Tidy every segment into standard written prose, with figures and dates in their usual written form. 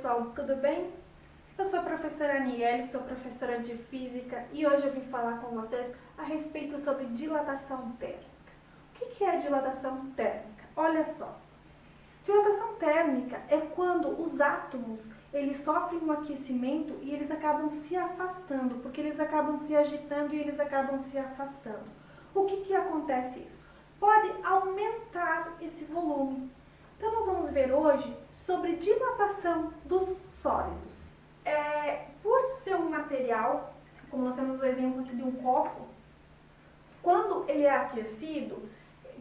pessoal, tudo bem? Eu sou a professora Aniele, sou professora de Física e hoje eu vim falar com vocês a respeito sobre dilatação térmica. O que é dilatação térmica? Olha só, dilatação térmica é quando os átomos eles sofrem um aquecimento e eles acabam se afastando, porque eles acabam se agitando e eles acabam se afastando. O que acontece isso? Pode aumentar esse volume. Então, nós vamos ver hoje sobre dilatação dos sólidos. Por ser um material, como nós temos o exemplo aqui de um copo, quando ele é aquecido,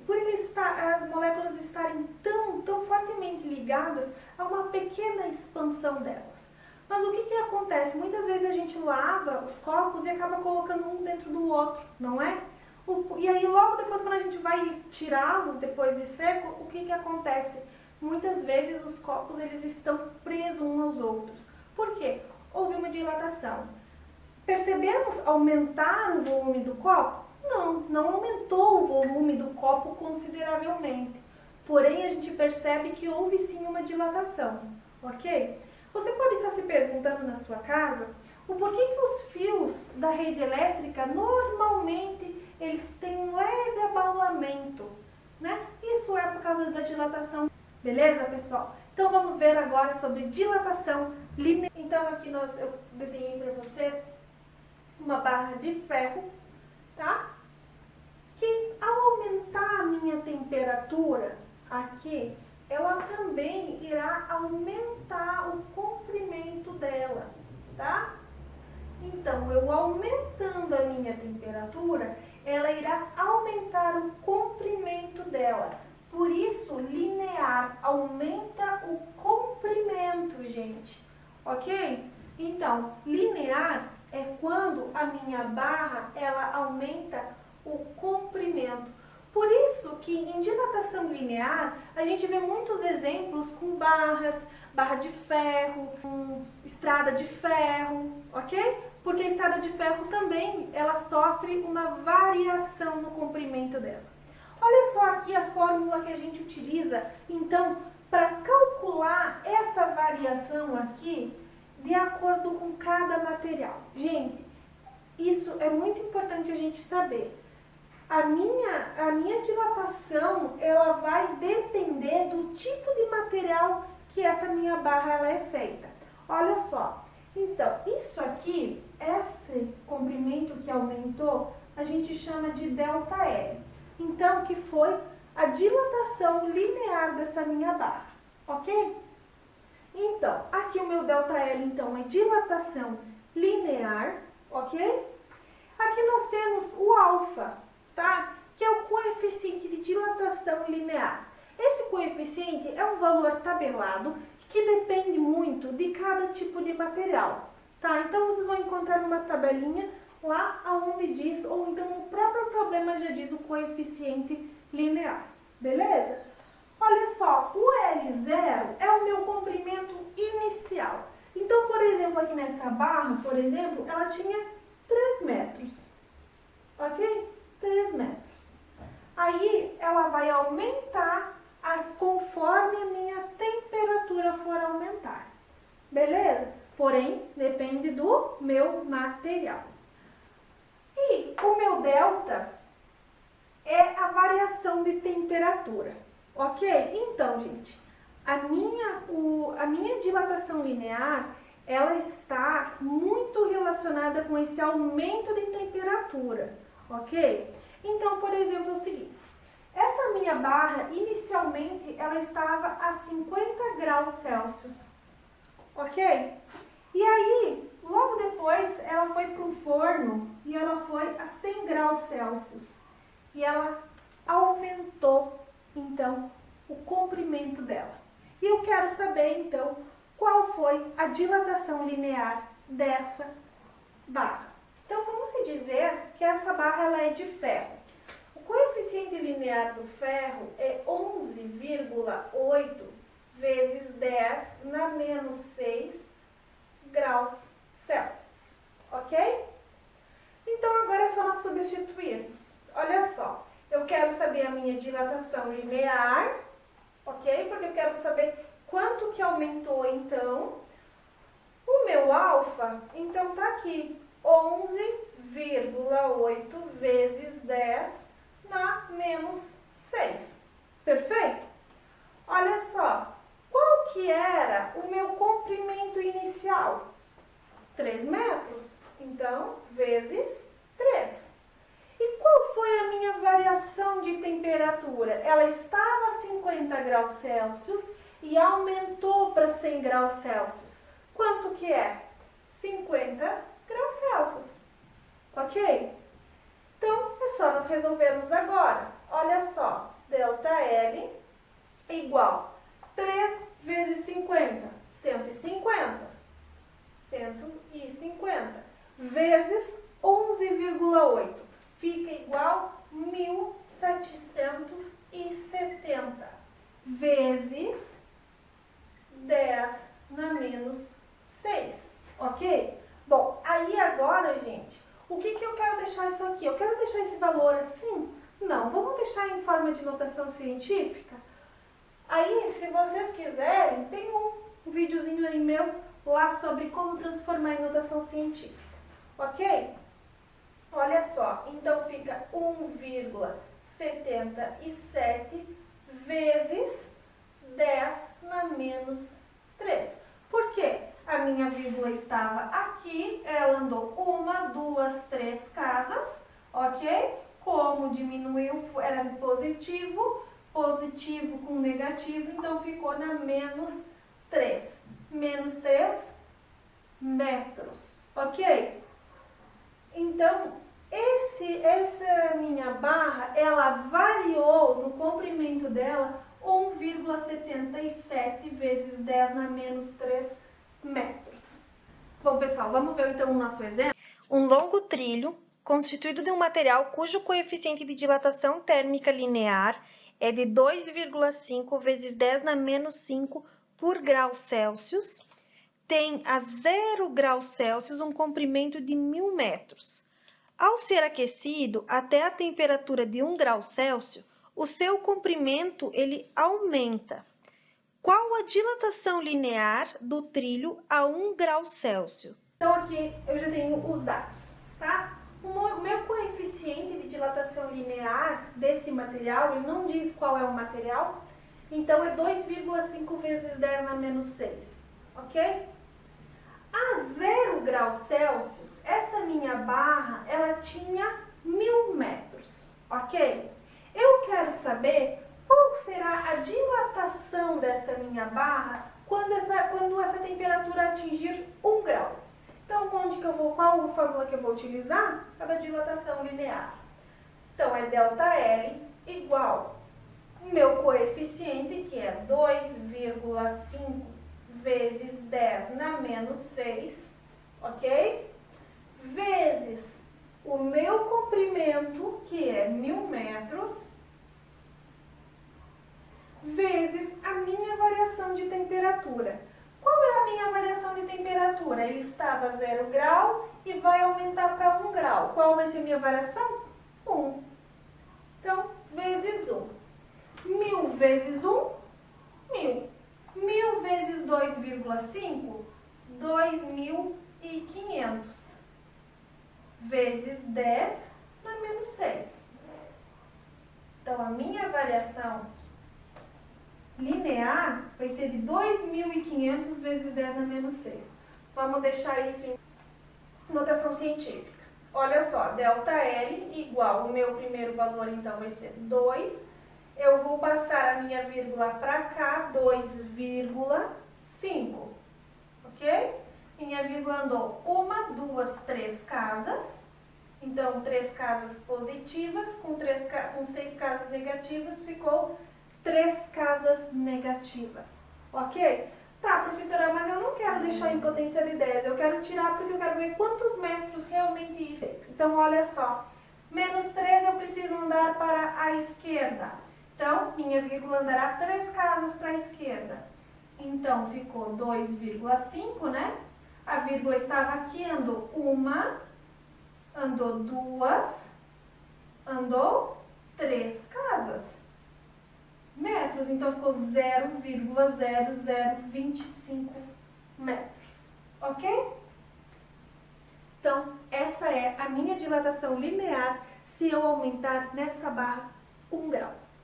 por as moléculas estarem tão fortemente ligadas a uma pequena expansão delas. Mas o que acontece? Muitas vezes a gente lava os copos e acaba colocando um dentro do outro, não é? E aí logo depois, quando a gente vai tirá-los depois de seco, o que acontece? Muitas vezes os copos eles estão presos uns aos outros. Por quê? Houve uma dilatação. Percebemos aumentar o volume do copo? Não aumentou o volume do copo consideravelmente. Porém, a gente percebe que houve sim uma dilatação, ok? Você pode estar se perguntando na sua casa o porquê que os fios da rede elétrica normalmente eles têm um leve abaulamento, né? Isso é por causa da dilatação. Beleza, pessoal? Então vamos ver agora sobre dilatação linear. Então aqui eu desenhei para vocês uma barra de ferro, tá? Que ao aumentar a minha temperatura aqui, ela também irá aumentar o comprimento dela, tá? Então, eu aumentando a minha temperatura, ela irá aumentar o comprimento dela. Por isso, linear aumenta o comprimento, gente. Ok? Então, linear é quando a minha barra ela aumenta o comprimento. Por isso que em dilatação linear, a gente vê muitos exemplos com barra de ferro, estrada de ferro, ok? Porque a estrada de ferro também, ela sofre uma variação no comprimento dela. Olha só aqui a fórmula que a gente utiliza, então, para calcular essa variação aqui, de acordo com cada material. Gente, isso é muito importante a gente saber. A minha dilatação, ela vai depender do tipo de material que essa minha barra ela é feita. Olha só, então, isso aqui, esse comprimento que aumentou, a gente chama de ΔL. Então, que foi a dilatação linear dessa minha barra, ok? Então, aqui o meu ΔL, então, é dilatação linear, ok? Aqui nós temos o alfa, tá? Que é o coeficiente de dilatação linear. Esse coeficiente é um valor tabelado que depende muito de cada tipo de material, tá? Então, vocês vão encontrar numa tabelinha lá onde diz, ou então no próprio problema já diz o coeficiente linear, beleza? Olha só, o L0 é o meu comprimento inicial. Então, por exemplo, aqui nessa barra, por exemplo, ela tinha 3 metros, ok? 3 metros. Aí, ela vai aumentar conforme a minha temperatura for aumentar, beleza? Porém, depende do meu material. E o meu delta é a variação de temperatura, ok? Então, gente, a minha dilatação linear, ela está muito relacionada com esse aumento de temperatura, ok? Então, por exemplo, é o seguinte, essa minha barra, inicialmente, ela estava a 50 graus Celsius, ok? E aí, logo depois, ela foi para o forno e ela foi a 100 graus Celsius. E ela aumentou, então, o comprimento dela. E eu quero saber, então, qual foi a dilatação linear dessa barra. Então, vamos dizer que essa barra ela é de ferro. O coeficiente linear do ferro é 11,8 vezes 10 na menos 6 graus Celsius, ok? Então, agora é só nós substituirmos. Olha só, eu quero saber a minha dilatação linear, ok? Porque eu quero saber quanto que aumentou, então, meu alfa, então tá aqui, 11,8 vezes 10 na menos 6. Perfeito? Olha só, qual que era o meu comprimento inicial? 3 metros. Então, vezes 3. E qual foi a minha variação de temperatura? Ela estava a 50 graus Celsius e aumentou para 100 graus Celsius. Quanto que é? 50 graus Celsius. Ok? Então, é só nós resolvermos agora. Olha só, ΔL igual 3 vezes 50, 150. 150 vezes 11,8 fica igual 1.770 vezes 10 na menos 6, ok? Bom, aí agora, gente, o que eu quero deixar isso aqui? Eu quero deixar esse valor assim? Não, vamos deixar em forma de notação científica? Aí, se vocês quiserem, tem um videozinho aí meu lá sobre como transformar em notação científica, ok? Olha só, então fica 1,77 vezes 10 na menos 3. Por quê? A minha vírgula estava aqui, ela andou 1, 2, 3 casas, ok? Como diminuiu, era positivo, positivo com negativo, então ficou na menos 3. Menos 3 metros, ok? Então, essa minha barra, ela variou no comprimento dela 1,77 vezes 10 na menos 3 metros. Bom, pessoal, vamos ver então o nosso exemplo? Um longo trilho, constituído de um material cujo coeficiente de dilatação térmica linear é de 2,5 vezes 10 na menos 5 por grau Celsius, tem a 0 graus Celsius um comprimento de 1.000 metros. Ao ser aquecido até a temperatura de 1 grau Celsius, o seu comprimento ele aumenta. Qual a dilatação linear do trilho a 1 grau Celsius? Então, aqui eu já tenho os dados, tá? O meu coeficiente de dilatação linear desse material, ele não diz qual é o material, então é 2,5 vezes 10 na menos 6, ok? A 0 graus Celsius, essa minha barra, ela tinha 1.000 metros, ok? Eu quero saber qual será a dilatação dessa minha barra quando essa temperatura atingir 1 grau. Então, qual a fórmula que eu vou utilizar? A da dilatação linear. Então, é ΔL igual meu coeficiente, que é 2,5 vezes 10 na menos 6, ok? Vezes o meu comprimento, que é 1.000 metros, vezes a minha variação de temperatura. Qual é a minha variação de temperatura? Ele estava a 0 grau e vai aumentar para 1 grau. Qual vai ser a minha variação? 1. Então, vezes 1. 1.000 vezes 1, 1.000. 1.000 vezes 2,5, 2.500. Vezes 10 na menos 6. Então, a minha variação linear vai ser de 2.500 vezes 10 na menos 6. Vamos deixar isso em notação científica. Olha só, ΔL igual, o meu primeiro valor então vai ser 2. Eu vou passar a minha vírgula para cá, 2,5, ok? Minha vírgula andou 1, 2, 3 casas. Então, 3 casas positivas com 6 casas negativas, ficou 3 casas negativas, ok? Tá, professora, mas eu não quero deixar em potência de 10, eu quero tirar porque eu quero ver quantos metros realmente isso é. Então, olha só, menos 3 eu preciso andar para a esquerda. Então, minha vírgula andará 3 casas para a esquerda. Então, ficou 2,5, né? A vírgula estava aqui, andou 1, andou 2, andou 3 casas. Metros, então ficou 0,0025 metros, ok? a minha dilatação linear se eu aumentar nessa barra 1 grau.